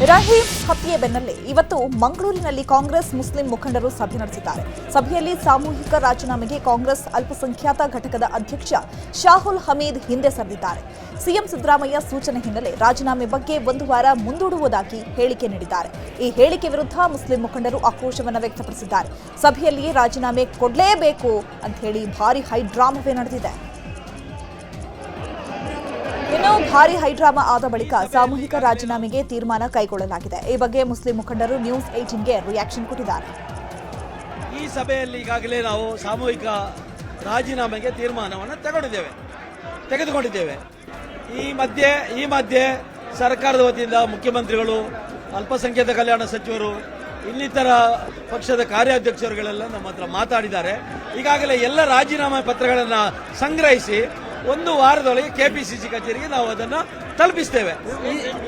ರಹೀಂ ಹತ್ಯೆ ಬೆನ್ನಲ್ಲೇ ಇವತ್ತು ಮಂಗಳೂರಿನಲ್ಲಿ ಕಾಂಗ್ರೆಸ್ ಮುಸ್ಲಿಂ ಮುಖಂಡರು ಸಭೆ ನಡೆಸಿದ್ದಾರೆ. ಸಭೆಯಲ್ಲಿ ಸಾಮೂಹಿಕ ರಾಜೀನಾಮೆಗೆ ಕಾಂಗ್ರೆಸ್ ಅಲ್ಪಸಂಖ್ಯಾತ ಘಟಕದ ಅಧ್ಯಕ್ಷ ಶಾಹುಲ್ ಹಮೀದ್ ಹಿಂದೆ ಸರಿದಿದ್ದಾರೆ. ಸಿಎಂ ಸಿದ್ದರಾಮಯ್ಯ ಸೂಚನೆ ಹಿನ್ನೆಲೆ ರಾಜೀನಾಮೆ ಬಗ್ಗೆ ಒಂದು ವಾರ ಮುಂದೂಡುವುದಾಗಿ ಹೇಳಿಕೆ ನೀಡಿದ್ದಾರೆ. ಈ ಹೇಳಿಕೆ ವಿರುದ್ಧ ಮುಸ್ಲಿಂ ಮುಖಂಡರು ಆಕ್ರೋಶವನ್ನು ವ್ಯಕ್ತಪಡಿಸಿದ್ದಾರೆ. ಸಭೆಯಲ್ಲಿ ರಾಜೀನಾಮೆ ಕೊಡಲೇಬೇಕು ಅಂತ ಹೇಳಿ ಭಾರಿ ಹೈಡ್ರಾಮವೇ ನಡೆದಿದೆ. ಇನ್ನು ಭಾರಿ ಹೈಡ್ರಾಮಾ ಆದ ಬಳಿಕ ಸಾಮೂಹಿಕ ರಾಜೀನಾಮೆಗೆ ತೀರ್ಮಾನ ಕೈಗೊಳ್ಳಲಾಗಿದೆ. ಈ ಬಗ್ಗೆ ಮುಸ್ಲಿಂ ಮುಖಂಡರು ನ್ಯೂಸ್ 18ಗೆ ರಿಯಾಕ್ಷನ್ ಕೊಟ್ಟಿದ್ದಾರೆ. ಈ ಸಭೆಯಲ್ಲಿ ಈಗಾಗಲೇ ನಾವು ಸಾಮೂಹಿಕ ರಾಜೀನಾಮೆಗೆ ತೀರ್ಮಾನವನ್ನು ತೆಗೆದುಕೊಂಡಿದ್ದೇವೆ. ಈ ಮಧ್ಯೆ ಸರ್ಕಾರದ ವತಿಯಿಂದ ಮುಖ್ಯಮಂತ್ರಿಗಳು, ಅಲ್ಪಸಂಖ್ಯಾತ ಕಲ್ಯಾಣ ಸಚಿವರು, ಇನ್ನಿತರ ಪಕ್ಷದ ಕಾರ್ಯಾಧ್ಯಕ್ಷರುಗಳೆಲ್ಲ ನಮ್ಮ ಹತ್ರ ಮಾತಾಡಿದ್ದಾರೆ. ಈಗಾಗಲೇ ಎಲ್ಲ ರಾಜೀನಾಮೆ ಪತ್ರಗಳನ್ನು ಸಂಗ್ರಹಿಸಿ ಒಂದು ವಾರದೊಳಗೆ ಕೆಪಿಸಿಸಿ ಕಚೇರಿಗೆ ನಾವು ಅದನ್ನು ತಲುಪಿಸ್ತೇವೆ.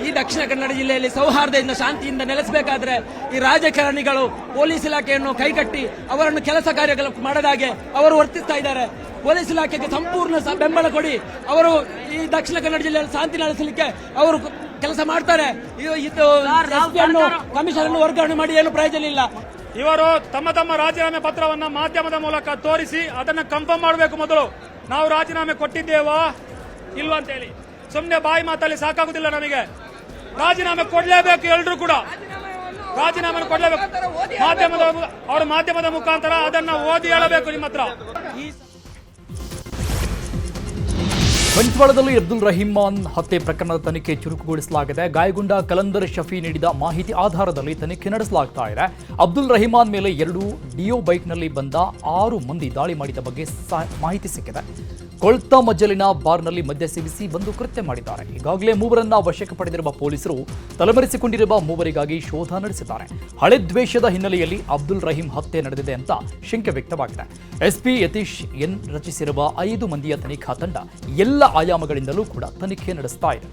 ಈ ದಕ್ಷಿಣ ಕನ್ನಡ ಜಿಲ್ಲೆಯಲ್ಲಿ ಸೌಹಾರ್ದದಿಂದ ಶಾಂತಿಯಿಂದ ನೆಲೆಸಬೇಕಾದ್ರೆ ಈ ರಾಜಕಾರಣಿಗಳು ಪೊಲೀಸ್ ಇಲಾಖೆಯನ್ನು ಕೈಕಟ್ಟಿ ಅವರನ್ನು ಕೆಲಸ ಕಾರ್ಯಗಳು ಮಾಡದಾಗೆ ಅವರು ವರ್ತಿಸ್ತಾ ಇದ್ದಾರೆ. ಪೊಲೀಸ್ ಇಲಾಖೆಗೆ ಸಂಪೂರ್ಣ ಬೆಂಬಲ ಕೊಡಿ. ಅವರು ಈ ದಕ್ಷಿಣ ಕನ್ನಡ ಜಿಲ್ಲೆಯಲ್ಲಿ ಶಾಂತಿ ನೆಲೆಸಲಿಕ್ಕೆ ಅವರು ಕೆಲಸ ಮಾಡ್ತಾರೆ. ಕಮಿಷನ್ ಅನ್ನು ವರ್ಗಾವಣೆ ಮಾಡಿ ಏನು ಪ್ರಯೋಜನ ಇಲ್ಲ. ಇವರು ತಮ್ಮ ರಾಜೀನಾಮೆ ಪತ್ರವನ್ನು ಮಾಧ್ಯಮದ ಮೂಲಕ ತೋರಿಸಿ ಅದನ್ನು ಕನ್ಫರ್ಮ್ ಮಾಡಬೇಕು. ಮೊದಲು ನಾವು ರಾಜೀನಾಮೆ ಕೊಟ್ಟಿದ್ದೇವಾ ಇಲ್ವಾ ಅಂತ ಹೇಳಿ. ಸುಮ್ಮನೆ ಬಾಯಿ ಮಾತಲ್ಲಿ ಸಾಕಾಗುದಿಲ್ಲ ನಮಗೆ. ರಾಜೀನಾಮೆ ಕೊಡಲೇಬೇಕು, ಎಲ್ಲರೂ ಕೂಡ ರಾಜೀನಾಮೆ ಕೊಡಲೇಬೇಕು. ಮಾಧ್ಯಮದ ಮುಖಾಂತರ ಅದನ್ನ ಓದಿ ಹೇಳಬೇಕು ನಿಮ್ಮ ಹತ್ರ. ಬಂಟ್ವಾಳದಲ್ಲಿ ಅಬ್ದುಲ್ ರಹೀಮಾನ್ ಹತ್ಯೆ ಪ್ರಕರಣದ ತನಿಖೆ ಚುರುಕುಗೊಳಿಸಲಾಗಿದೆ. ಗಾಯಗೊಂಡ ಕಲಂದರ್ ಶಫಿ ನೀಡಿದ ಮಾಹಿತಿ ಆಧಾರದಲ್ಲಿ ತನಿಖೆ ನಡೆಸಲಾಗ್ತಾ ಇದೆ. ಅಬ್ದುಲ್ ರಹೀಮಾನ್ ಮೇಲೆ 2 ಡಿಯೋ ಬೈಕ್ನಲ್ಲಿ ಬಂದ 6 ಮಂದಿ ದಾಳಿ ಮಾಡಿದ ಬಗ್ಗೆ ಮಾಹಿತಿ ಸಿಕ್ಕಿದೆ. ಕೊಳ್ತಾ ಮಜ್ಜಲಿನ ಬಾರ್ನಲ್ಲಿ ಮದ್ಯ ಸೇವಿಸಿ ಬಂದು ಕೃತ್ಯ ಮಾಡಿದ್ದಾರೆ. ಈಗಾಗಲೇ ಮೂವರನ್ನ ವಶಕ್ಕೆ ಪಡೆದಿರುವ ಪೊಲೀಸರು ತಲೆಮರೆಸಿಕೊಂಡಿರುವ ಮೂವರಿಗಾಗಿ ಶೋಧ ನಡೆಸಿದ್ದಾರೆ. ಹಳೆ ದ್ವೇಷದ ಹಿನ್ನೆಲೆಯಲ್ಲಿ ಅಬ್ದುಲ್ ರಹೀಂ ಹತ್ಯೆ ನಡೆದಿದೆ ಅಂತ ಶಂಕೆ ವ್ಯಕ್ತವಾಗಿದೆ. ಎಸ್ಪಿ ಯತೀಶ್ ಎನ್ ರಚಿಸಿರುವ 5 ಮಂದಿಯ ತನಿಖಾ ತಂಡ ಎಲ್ಲ ಆಯಾಮಗಳಿಂದಲೂ ಕೂಡ ತನಿಖೆ ನಡೆಸ್ತಾ ಇದೆ.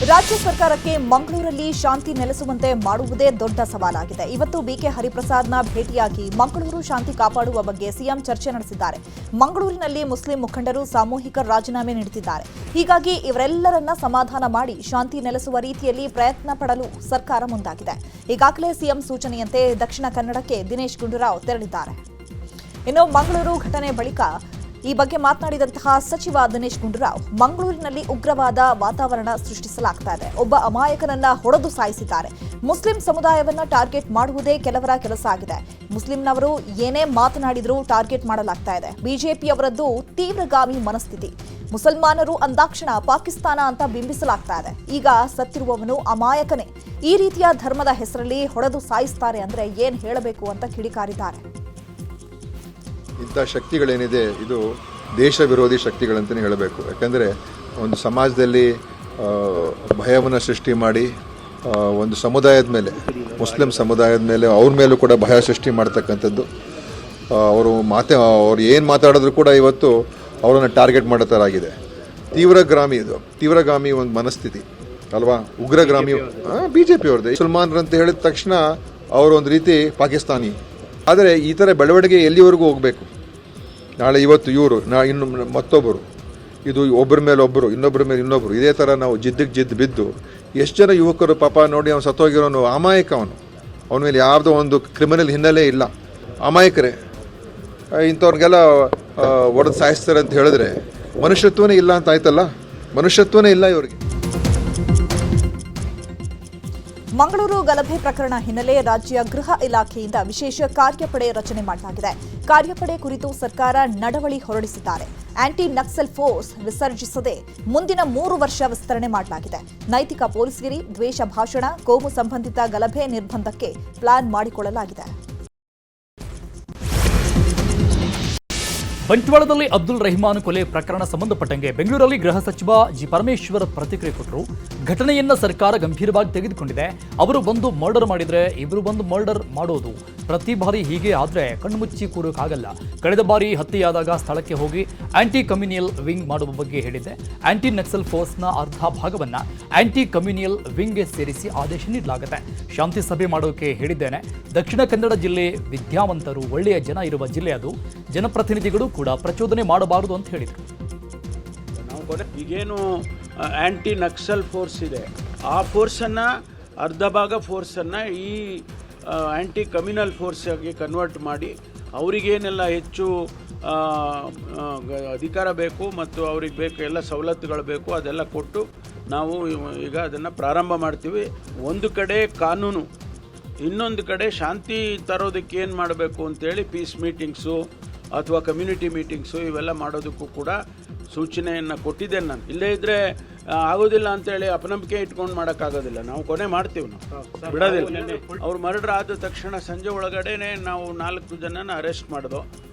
ರಾಜ್ಯ ಸರ್ಕಾರಕ್ಕೆ ಮಂಗಳೂರಲ್ಲಿ ಶಾಂತಿ ನೆಲೆಸುವಂತೆ ಮಾಡುವುದೇ ದೊಡ್ಡ ಸವಾಲಾಗಿದೆ. ಇವತ್ತು ಬಿಕೆ ಹರಿಪ್ರಸಾದ್ನ ಭೇಟಿಯಾಗಿ ಮಂಗಳೂರು ಶಾಂತಿ ಕಾಪಾಡುವ ಬಗ್ಗೆ ಸಿಎಂ ಚರ್ಚೆ ನಡೆಸಿದ್ದಾರೆ. ಮಂಗಳೂರಿನಲ್ಲಿ ಮುಸ್ಲಿಂ ಮುಖಂಡರು ಸಾಮೂಹಿಕ ರಾಜೀನಾಮೆ ನೀಡುತ್ತಿದ್ದಾರೆ. ಹೀಗಾಗಿ ಇವರೆಲ್ಲರನ್ನ ಸಮಾಧಾನ ಮಾಡಿ ಶಾಂತಿ ನೆಲೆಸುವ ರೀತಿಯಲ್ಲಿ ಪ್ರಯತ್ನ ಪಡಲು ಸರ್ಕಾರ ಮುಂದಾಗಿದೆ. ಈಗಾಗಲೇ ಸಿಎಂ ಸೂಚನೆಯಂತೆ ದಕ್ಷಿಣ ಕನ್ನಡಕ್ಕೆ ದಿನೇಶ್ ಗುಂಡೂರಾವ್ ತೆರಳಿದ್ದಾರೆ. ಇನ್ನು ಮಂಗಳೂರು ಘಟನೆ ಬಳಿಕ ಈ ಬಗ್ಗೆ ಮಾತನಾಡಿದಂತಹ ಸಚಿವ ದಿನೇಶ್ ಗುಂಡೂರಾವ್, ಮಂಗಳೂರಿನಲ್ಲಿ ಉಗ್ರವಾದ ವಾತಾವರಣ ಸೃಷ್ಟಿಸಲಾಗ್ತಾ ಇದೆ. ಒಬ್ಬ ಅಮಾಯಕನನ್ನ ಹೊಡೆದು ಸಾಯಿಸಿದ್ದಾರೆ. ಮುಸ್ಲಿಂ ಸಮುದಾಯವನ್ನ ಟಾರ್ಗೆಟ್ ಮಾಡುವುದೇ ಕೆಲವರ ಕೆಲಸ ಆಗಿದೆ. ಮುಸ್ಲಿಂನವರು ಏನೇ ಮಾತನಾಡಿದರೂ ಟಾರ್ಗೆಟ್ ಮಾಡಲಾಗ್ತಾ ಇದೆ. ಬಿಜೆಪಿಯವರದ್ದು ತೀವ್ರಗಾಮಿ ಮನಸ್ಥಿತಿ. ಮುಸಲ್ಮಾನರು ಅಂದಾಕ್ಷಣ ಪಾಕಿಸ್ತಾನ ಅಂತ ಬಿಂಬಿಸಲಾಗ್ತಾ ಇದೆ. ಈಗ ಸತ್ತಿರುವವನು ಅಮಾಯಕನೇ. ಈ ರೀತಿಯ ಧರ್ಮದ ಹೆಸರಲ್ಲಿ ಹೊಡೆದು ಸಾಯಿಸ್ತಾರೆ ಅಂದ್ರೆ ಏನ್ ಹೇಳಬೇಕು ಅಂತ ಕಿಡಿಕಾರಿದ್ದಾರೆ. ಇಂಥ ಶಕ್ತಿಗಳೇನಿದೆ ಇದು ದೇಶ ವಿರೋಧಿ ಶಕ್ತಿಗಳಂತಲೇ ಹೇಳಬೇಕು. ಯಾಕಂದರೆ ಒಂದು ಸಮಾಜದಲ್ಲಿ ಭಯವನ್ನು ಸೃಷ್ಟಿ ಮಾಡಿ ಒಂದು ಸಮುದಾಯದ ಮೇಲೆ, ಮುಸ್ಲಿಂ ಸಮುದಾಯದ ಮೇಲೆ, ಅವ್ರ ಮೇಲೂ ಕೂಡ ಭಯ ಸೃಷ್ಟಿ ಮಾಡ್ತಕ್ಕಂಥದ್ದು. ಅವ್ರು ಏನು ಮಾತಾಡಿದ್ರು ಕೂಡ ಇವತ್ತು ಅವರನ್ನು ಟಾರ್ಗೆಟ್ ಮಾಡೋ ಥರ ಆಗಿದೆ. ತೀವ್ರಗಾಮಿ ಒಂದು ಮನಸ್ಥಿತಿ ಅಲ್ವಾ. ಉಗ್ರಗಾಮಿ BJP ಅವ್ರದ್ದು. ಮುಸಲ್ಮಾನರಂತ ಹೇಳಿದ ತಕ್ಷಣ ಅವರು ಒಂದು ರೀತಿ ಪಾಕಿಸ್ತಾನಿ. ಆದರೆ ಈ ಥರ ಬೆಳವಣಿಗೆ ಎಲ್ಲಿವರೆಗೂ ಹೋಗಬೇಕು? ನಾಳೆ ಇವತ್ತು ಇವರು, ಇನ್ನು ಮತ್ತೊಬ್ಬರು, ಇದು ಒಬ್ಬರ ಮೇಲೆ ಒಬ್ಬರು, ಇನ್ನೊಬ್ಬರ ಮೇಲೆ ಇನ್ನೊಬ್ಬರು, ಇದೇ ಥರ ನಾವು ಜಿದ್ದು ಬಿದ್ದು ಎಷ್ಟು ಜನ ಯುವಕರು ಪಾಪ ನೋಡಿ, ಅವನು ಸತ್ತೋಗಿರೋನು ಅಮಾಯಕ. ಅವನ ಮೇಲೆ ಯಾವುದೋ ಒಂದು ಕ್ರಿಮಿನಲ್ ಹಿನ್ನೆಲೆ ಇಲ್ಲ, ಅಮಾಯಕರೇ. ಇಂಥವ್ರಿಗೆಲ್ಲ ಒಡೆದು ಸಾಯಿಸ್ತಾರೆ ಅಂತ ಹೇಳಿದ್ರೆ ಮನುಷ್ಯತ್ವನೇ ಇಲ್ಲ ಅಂತ ಆಯ್ತಲ್ಲ. ಮನುಷ್ಯತ್ವನೇ ಇಲ್ಲ ಇವರಿಗೆ. ಮಂಗಳೂರು ಗಲಭೆ ಪ್ರಕರಣ ಹಿನ್ನೆಲೆ ರಾಜ್ಯ ಗೃಹ ಇಲಾಖೆಯಿಂದ ವಿಶೇಷ ಕಾರ್ಯಪಡೆ ರಚನೆ ಮಾಡಲಾಗಿದೆ. ಕಾರ್ಯಪಡೆ ಕುರಿತು ಸರ್ಕಾರ ನಡವಳಿ ಹೊರಡಿಸಿದ್ದಾರೆ. ಆಂಟಿ ನಕ್ಸಲ್ ಫೋರ್ಸ್ ವಿಸರ್ಜಿಸದೆ ಮುಂದಿನ 3 ವರ್ಷ ವಿಸ್ತರಣೆ ಮಾಡಲಾಗಿದೆ. ನೈತಿಕ ಪೊಲೀಸ್ಗಿರಿ, ದ್ವೇಷ ಭಾಷಣ, ಕೋಮು ಸಂಬಂಧಿತ ಗಲಭೆ ನಿರ್ಬಂಧಕ್ಕೆ ಪ್ಲಾನ್ ಮಾಡಿಕೊಳ್ಳಲಾಗಿದೆ. ಬಂಟ್ವಾಳದಲ್ಲಿ ಅಬ್ದುಲ್ ರಹೀಮಾನ್ ಕೊಲೆ ಪ್ರಕರಣ ಸಂಬಂಧಪಟ್ಟಂಗೆ ಬೆಂಗಳೂರಲ್ಲಿ ಗೃಹ ಸಚಿವ ಜಿ ಪರಮೇಶ್ವರ್ ಪ್ರತಿಕ್ರಿಯೆ ಕೊಟ್ಟರು. ಘಟನೆಯನ್ನ ಸರ್ಕಾರ ಗಂಭೀರವಾಗಿ ತೆಗೆದುಕೊಂಡಿದೆ. ಅವರು ಬಂದು ಮರ್ಡರ್ ಮಾಡಿದ್ರೆ ಇವರು ಬಂದು ಮರ್ಡರ್ ಮಾಡೋದು. ಪ್ರತಿ ಬಾರಿ ಹೀಗೆ ಆದ್ರೆ ಕಣ್ಣುಮುಚ್ಚಿ ಕೂರೋಕ್ಕಾಗಲ್ಲ. ಕಳೆದ ಬಾರಿ ಹತ್ಯೆಯಾದಾಗ ಸ್ಥಳಕ್ಕೆ ಹೋಗಿ ಆಂಟಿ ಕಮ್ಯುನಿಯಲ್ ವಿಂಗ್ ಮಾಡುವ ಬಗ್ಗೆ ಹೇಳಿದ್ದೆ. ಆಂಟಿ ನಕ್ಸಲ್ ಫೋರ್ಸ್ನ ಅರ್ಧ ಭಾಗವನ್ನ ಆಂಟಿ ಕಮ್ಯುನಿಯಲ್ ವಿಂಗ್ಗೆ ಸೇರಿಸಿ ಆದೇಶ ನೀಡಲಾಗುತ್ತೆ. ಶಾಂತಿ ಸಭೆ ಮಾಡೋಕೆ ಹೇಳಿದ್ದೇನೆ. ದಕ್ಷಿಣ ಕನ್ನಡ ಜಿಲ್ಲೆ ವಿದ್ಯಾವಂತರು, ಒಳ್ಳೆಯ ಜನ ಇರುವ ಜಿಲ್ಲೆ ಅದು. ಜನಪ್ರತಿನಿಧಿಗಳು ಕೂಡ ಪ್ರಚೋದನೆ ಮಾಡಬಾರದು ಅಂತ ಹೇಳಿದರು. ಈಗೇನು ಆಂಟಿ ನಕ್ಸಲ್ ಫೋರ್ಸ್ ಇದೆ, ಆ ಫೋರ್ಸನ್ನು ಅರ್ಧ ಭಾಗ ಫೋರ್ಸನ್ನು ಈ ಆ್ಯಂಟಿ ಕಮ್ಯುನಲ್ ಫೋರ್ಸಾಗಿ ಕನ್ವರ್ಟ್ ಮಾಡಿ ಅವರಿಗೇನೆಲ್ಲ ಹೆಚ್ಚು ಅಧಿಕಾರ ಬೇಕು ಮತ್ತು ಅವ್ರಿಗೆ ಬೇಕು ಎಲ್ಲ ಸವಲತ್ತುಗಳು ಬೇಕು ಅದೆಲ್ಲ ಕೊಟ್ಟು ನಾವು ಈಗ ಅದನ್ನು ಪ್ರಾರಂಭ ಮಾಡ್ತೀವಿ. ಒಂದು ಕಡೆ ಕಾನೂನು, ಇನ್ನೊಂದು ಕಡೆ ಶಾಂತಿ ತರೋದಕ್ಕೆ ಏನು ಮಾಡಬೇಕು ಅಂತೇಳಿ ಪೀಸ್ ಮೀಟಿಂಗ್ಸು ಅಥವಾ ಕಮ್ಯುನಿಟಿ ಮೀಟಿಂಗ್ಸು ಇವೆಲ್ಲ ಮಾಡೋದಕ್ಕೂ ಕೂಡ ಸೂಚನೆಯನ್ನು ಕೊಟ್ಟಿದ್ದೇನೆ ನಾನು. ಇಲ್ಲದೇ ಇದ್ದರೆ ಆಗೋದಿಲ್ಲ ಅಂತೇಳಿ ಅಪನಂಬಿಕೆ ಇಟ್ಕೊಂಡು ಮಾಡೋಕ್ಕಾಗೋದಿಲ್ಲ. ನಾವು ಕೊನೆ ಮಾಡ್ತೀವಿ, ನಾವು ಬಿಡೋದಿಲ್ಲ. ಅವ್ರು ಮರ್ಡರ್ ಆದ ತಕ್ಷಣ ಸಂಜೆ ಒಳಗಡೆನೆ ನಾವು 4 ಜನನ ಅರೆಸ್ಟ್ ಮಾಡಿದೋ.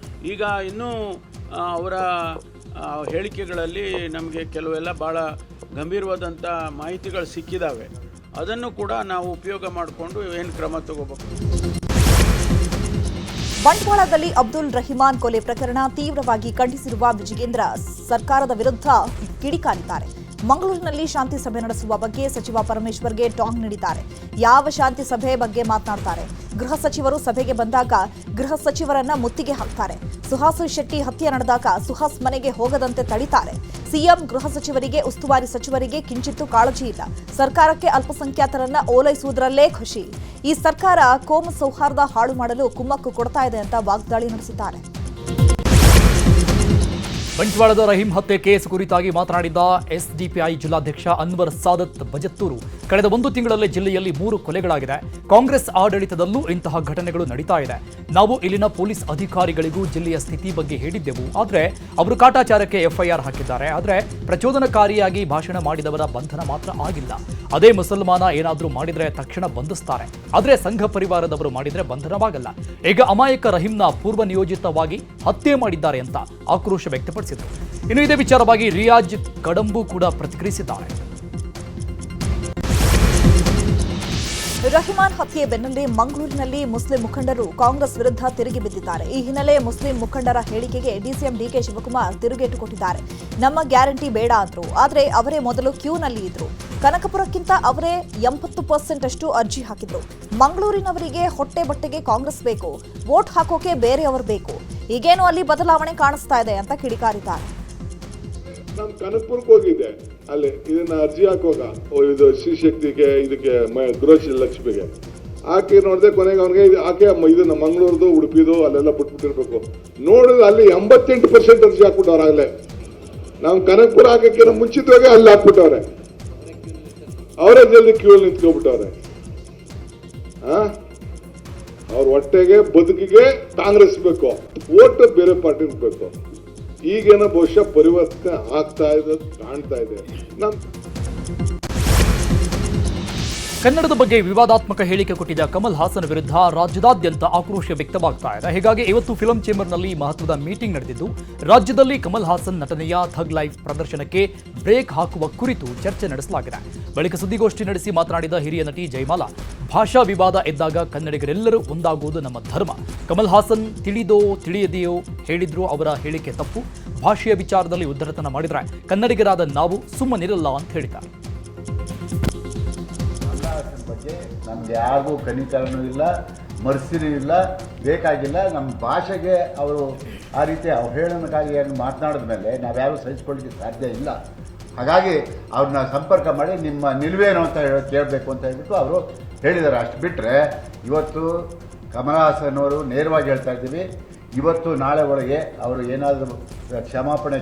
ಈಗ ಇನ್ನೂ ಅವರ ಹೇಳಿಕೆಗಳಲ್ಲಿ ನಮಗೆ ಕೆಲವೆಲ್ಲ ಭಾಳ ಗಂಭೀರವಾದಂಥ ಮಾಹಿತಿಗಳು ಸಿಕ್ಕಿದ್ದಾವೆ. ಅದನ್ನು ಕೂಡ ನಾವು ಉಪಯೋಗ ಮಾಡಿಕೊಂಡು ಏನು ಕ್ರಮ ತಗೋಬೇಕು. ಬಂಟ್ವಾಳದಲ್ಲಿ ಅಬ್ದುಲ್ ರಹಿಮಾನ್ ಕೊಲೆ ಪ್ರಕರಣ ತೀವ್ರವಾಗಿ ಖಂಡಿಸಿರುವ ವಿಜಯೇಂದ್ರ ಸರ್ಕಾರದ ವಿರುದ್ಧ ಕಿಡಿಕಾರಿದ್ದಾರೆ. ಮಂಗಳೂರಿನಲ್ಲಿ ಶಾಂತಿ ಸಭೆ ನಡೆಸುವ ಬಗ್ಗೆ ಸಚಿವ ಪರಮೇಶ್ವರ್ಗೆ ಟಾಂಗ್ ನೀಡಿದ್ದಾರೆ. ಯಾವ ಶಾಂತಿ ಸಭೆ ಬಗ್ಗೆ ಮಾತನಾಡ್ತಾರೆ? ಗೃಹ ಸಚಿವರು ಸಭೆಗೆ ಬಂದಾಗ ಗೃಹ ಸಚಿವರನ್ನ ಮುತ್ತಿಗೆ ಹಾಕ್ತಾರೆ. ಸುಹಾಸ್ ಶೆಟ್ಟಿ ಹತ್ಯೆ ನಡೆದಾಗ ಸುಹಾಸ್ ಮನೆಗೆ ಹೋಗದಂತೆ ತಡಿತಾರೆ. ಸಿಎಂ ಗೃಹ ಸಚಿವರಿಗೆ, ಉಸ್ತುವಾರಿ ಸಚಿವರಿಗೆ ಕಿಂಚಿತ್ತೂ ಕಾಳಜಿ ಇಲ್ಲ. ಸರ್ಕಾರಕ್ಕೆ ಅಲ್ಪಸಂಖ್ಯಾತರನ್ನ ಓಲೈಸುವುದರಲ್ಲೇ ಖುಷಿ. ಈ ಸರ್ಕಾರ ಕೋಮು ಸೌಹಾರ್ದ ಹಾಳು ಮಾಡಲು ಕುಮ್ಮಕ್ಕು ಕೊಡ್ತಾ ಇದೆ ಅಂತ ವಾಗ್ದಾಳಿ ನಡೆಸಿದ್ದಾರೆ. ಬಂಟ್ವಾಳದ ರಹೀಂ ಹತ್ಯೆ ಕೇಸ್ ಕುರಿತಾಗಿ ಮಾತನಾಡಿದ ಎಸ್ಡಿಪಿಐ ಜಿಲ್ಲಾಧ್ಯಕ್ಷ ಅನ್ವರ್ ಸಾದತ್ ಬಜತ್ತೂರು, ಕಳೆದ 1 ತಿಂಗಳಲ್ಲೇ ಜಿಲ್ಲೆಯಲ್ಲಿ 3 ಕೊಲೆಗಳಾಗಿದೆ. ಕಾಂಗ್ರೆಸ್ ಆಡಳಿತದಲ್ಲೂ ಇಂತಹ ಘಟನೆಗಳು ನಡೀತಾ ಇದೆ. ನಾವು ಇಲ್ಲಿನ ಪೊಲೀಸ್ ಅಧಿಕಾರಿಗಳಿಗೂ ಜಿಲ್ಲೆಯ ಸ್ಥಿತಿ ಬಗ್ಗೆ ಹೇಳಿದ್ದೆವು. ಆದರೆ ಅವರು ಕಾಟಾಚಾರಕ್ಕೆ ಎಫ್ಐಆರ್ ಹಾಕಿದ್ದಾರೆ. ಆದರೆ ಪ್ರಚೋದನಕಾರಿಯಾಗಿ ಭಾಷಣ ಮಾಡಿದವರ ಬಂಧನ ಮಾತ್ರ ಆಗಿಲ್ಲ. ಅದೇ ಮುಸಲ್ಮಾನ ಏನಾದರೂ ಮಾಡಿದ್ರೆ ತಕ್ಷಣ ಬಂಧಿಸ್ತಾರೆ. ಆದರೆ ಸಂಘ ಪರಿವಾರದವರು ಮಾಡಿದ್ರೆ ಬಂಧನವಾಗಲ್ಲ. ಈಗ ಅಮಾಯಕ ರಹೀಂನ ಪೂರ್ವ ನಿಯೋಜಿತವಾಗಿ ಹತ್ಯೆ ಮಾಡಿದ್ದಾರೆ ಅಂತ ಆಕ್ರೋಶ ವ್ಯಕ್ತಪಡಿಸಿದರು. ಇನ್ನು ಇದೇ ವಿಚಾರವಾಗಿ ರಿಯಾಜ್ ಕಡಂಬು ಕೂಡ ಪ್ರತಿಕ್ರಿಯಿಸಿದ್ದಾರೆ. ರಹಿಮಾನ್ ಹತ್ಯೆ ಬೆನ್ನಲ್ಲೇ ಮಂಗಳೂರಿನಲ್ಲಿ ಮುಸ್ಲಿಂ ಮುಖಂಡರು ಕಾಂಗ್ರೆಸ್ ವಿರುದ್ಧ ತಿರುಗಿ ಬಿದ್ದಿದ್ದಾರೆ. ಈ ಹಿನ್ನೆಲೆ ಮುಸ್ಲಿಂ ಮುಖಂಡರ ಹೇಳಿಕೆಗೆ ಡಿಸಿಎಂ ಡಿಕೆ ಶಿವಕುಮಾರ್ ತಿರುಗೇಟು ಕೊಟ್ಟಿದ್ದಾರೆ. ನಮ್ಮ ಗ್ಯಾರಂಟಿ ಬೇಡ ಅಂದ್ರು, ಆದರೆ ಅವರೇ ಮೊದಲು ಕ್ಯೂನಲ್ಲಿ ಇದ್ರು. ಕನಕಪುರಕ್ಕಿಂತ ಅವರೇ 80% ಅಷ್ಟು ಅರ್ಜಿ ಹಾಕಿದ್ರು. ಮಂಗಳೂರಿನವರಿಗೆ ಹೊಟ್ಟೆ ಬಟ್ಟೆಗೆ ಕಾಂಗ್ರೆಸ್ ಬೇಕು, ವೋಟ್ ಹಾಕೋಕೆ ಬೇರೆಯವರು ಬೇಕು. ಈಗೇನು ಅಲ್ಲಿ ಬದಲಾವಣೆ ಕಾಣಿಸ್ತಾ ಇದೆ ಅಂತ ಕಿಡಿಕಾರಿದ್ದಾರೆ. ನಾನು ಕನಕಪುರಕ್ಕೆ ಹೋಗಿದ್ದೆ. ಅಲ್ಲಿ ಇದನ್ನ ಅರ್ಜಿ ಹಾಕುವಾಗ ಇದು ಶ್ರೀಶಕ್ತಿಗೆ, ಇದಕ್ಕೆ ಗೃಹಲಕ್ಷ್ಮಿಗೆ ಹಾಕಿ ನೋಡಿದೆ. ಕೊನೆಗೆ ಅವನಿಗೆ ಆಕೆ ಇದನ್ನ ಮಂಗಳೂರದು, ಉಡುಪಿದು ಅಲ್ಲೆಲ್ಲ ಬಿಟ್ಬಿಟ್ಟಿರ್ಬೇಕು. ನೋಡಿದ್ರೆ ಅಲ್ಲಿ 88% ಅರ್ಜಿ ಹಾಕ್ಬಿಟ್ಟವ್ರೆ. ಆಗಲೇ ನಾವು ಕನಕಪುರ ಹಾಕಕ್ಕೆ ಮುಂಚಿತವಾಗಿ ಅಲ್ಲಿ ಹಾಕ್ಬಿಟ್ಟವ್ರೆ. ಅವರೇ ಜಲ್ದಿ ಕ್ಯೂ ಅಲ್ಲಿ ನಿಂತ್ಕೊಬಿಟ್ಟವ್ರೆ. ಅವ್ರ ಹೊಟ್ಟೆಗೆ ಬದುಕಿಗೆ ಕಾಂಗ್ರೆಸ್ ಬೇಕು, ಓಟ್ ಬೇರೆ ಪಾರ್ಟಿ ಬೇಕು. ಈಗೇನೋ ಬಹುಶಃ ಪರಿವರ್ತನೆ ಆಗ್ತಾ ಇದೆ, ಕಾಣ್ತಾ ಇದೆ. ಕನ್ನಡದ ಬಗ್ಗೆ ವಿವಾದಾತ್ಮಕ ಹೇಳಿಕೆ ಕೊಟ್ಟಿದ್ದ ಕಮಲ್ ಹಾಸನ್ ವಿರುದ್ಧ ರಾಜ್ಯದಾದ್ಯಂತ ಆಕ್ರೋಶ ವ್ಯಕ್ತವಾಗ್ತಾ ಇದೆ. ಹೀಗಾಗಿ ಇವತ್ತು ಫಿಲಂ ಚೇಂಬರ್ನಲ್ಲಿ ಮಹತ್ವದ ಮೀಟಿಂಗ್ ನಡೆದಿದ್ದು, ರಾಜ್ಯದಲ್ಲಿ ಕಮಲ್ ಹಾಸನ್ ನಟನೆಯ ಥಗ್ ಲೈಫ್ ಪ್ರದರ್ಶನಕ್ಕೆ ಬ್ರೇಕ್ ಹಾಕುವ ಕುರಿತು ಚರ್ಚೆ ನಡೆಸಲಾಗಿದೆ. ಬಳಿಕ ಸುದ್ದಿಗೋಷ್ಠಿ ನಡೆಸಿ ಮಾತನಾಡಿದ ಹಿರಿಯ ನಟಿ ಜಯಮಾಲಾ, ಭಾಷಾ ವಿವಾದ ಎದ್ದಾಗ ಕನ್ನಡಿಗರೆಲ್ಲರೂ ಒಂದಾಗುವುದು ನಮ್ಮ ಧರ್ಮ. ಕಮಲ್ ಹಾಸನ್ ತಿಳಿದೋ ತಿಳಿಯದೆಯೋ ಹೇಳಿದ್ರು ಅವರ ಹೇಳಿಕೆ ತಪ್ಪು. ಭಾಷೆಯ ವಿಚಾರದಲ್ಲಿ ಉದ್ಧಟತನ ಮಾಡಿದ್ರೆ ಕನ್ನಡಿಗರಾದ ನಾವು ಸುಮ್ಮನಿರಲ್ಲ ಅಂತ ಹೇಳಿದ್ದಾರೆ. ಬಗ್ಗೆ ನಮ್ಗೆ ಯಾರಿಗೂ ಕನಿಕರನೂ ಇಲ್ಲ, ಮರ್ಸಿನೂ ಇಲ್ಲ, ಬೇಕಾಗಿಲ್ಲ. ನಮ್ಮ ಭಾಷೆಗೆ ಅವರು ಆ ರೀತಿ ಅವಹೇಳನಕಾರಿಯನ್ನು ಮಾತನಾಡಿದ ಮೇಲೆ ನಾವ್ಯಾರೂ ಸಹಿಸ್ಕೊಳ್ಳಿಕ್ಕೆ ಸಾಧ್ಯ ಇಲ್ಲ. ಹಾಗಾಗಿ ಅವ್ರನ್ನ ಸಂಪರ್ಕ ಮಾಡಿ ನಿಮ್ಮ ನಿಲುವೇನು ಅಂತ ಕೇಳಬೇಕು ಅಂತ ಹೇಳ್ಬಿಟ್ಟು ಅವರು ಹೇಳಿದ್ದಾರೆ. ಅಷ್ಟು ಬಿಟ್ಟರೆ ಇವತ್ತು ಕಮಲ್ ಹಾಸನ್ ಅವರು ನೇರವಾಗಿ ಹೇಳ್ತಾ ಇದ್ದೀವಿ, ಇವತ್ತು ನಾಳೆ ಒಳಗೆ ಅವರು ಏನಾದರೂ ಕ್ಷಮಾಪಣೆ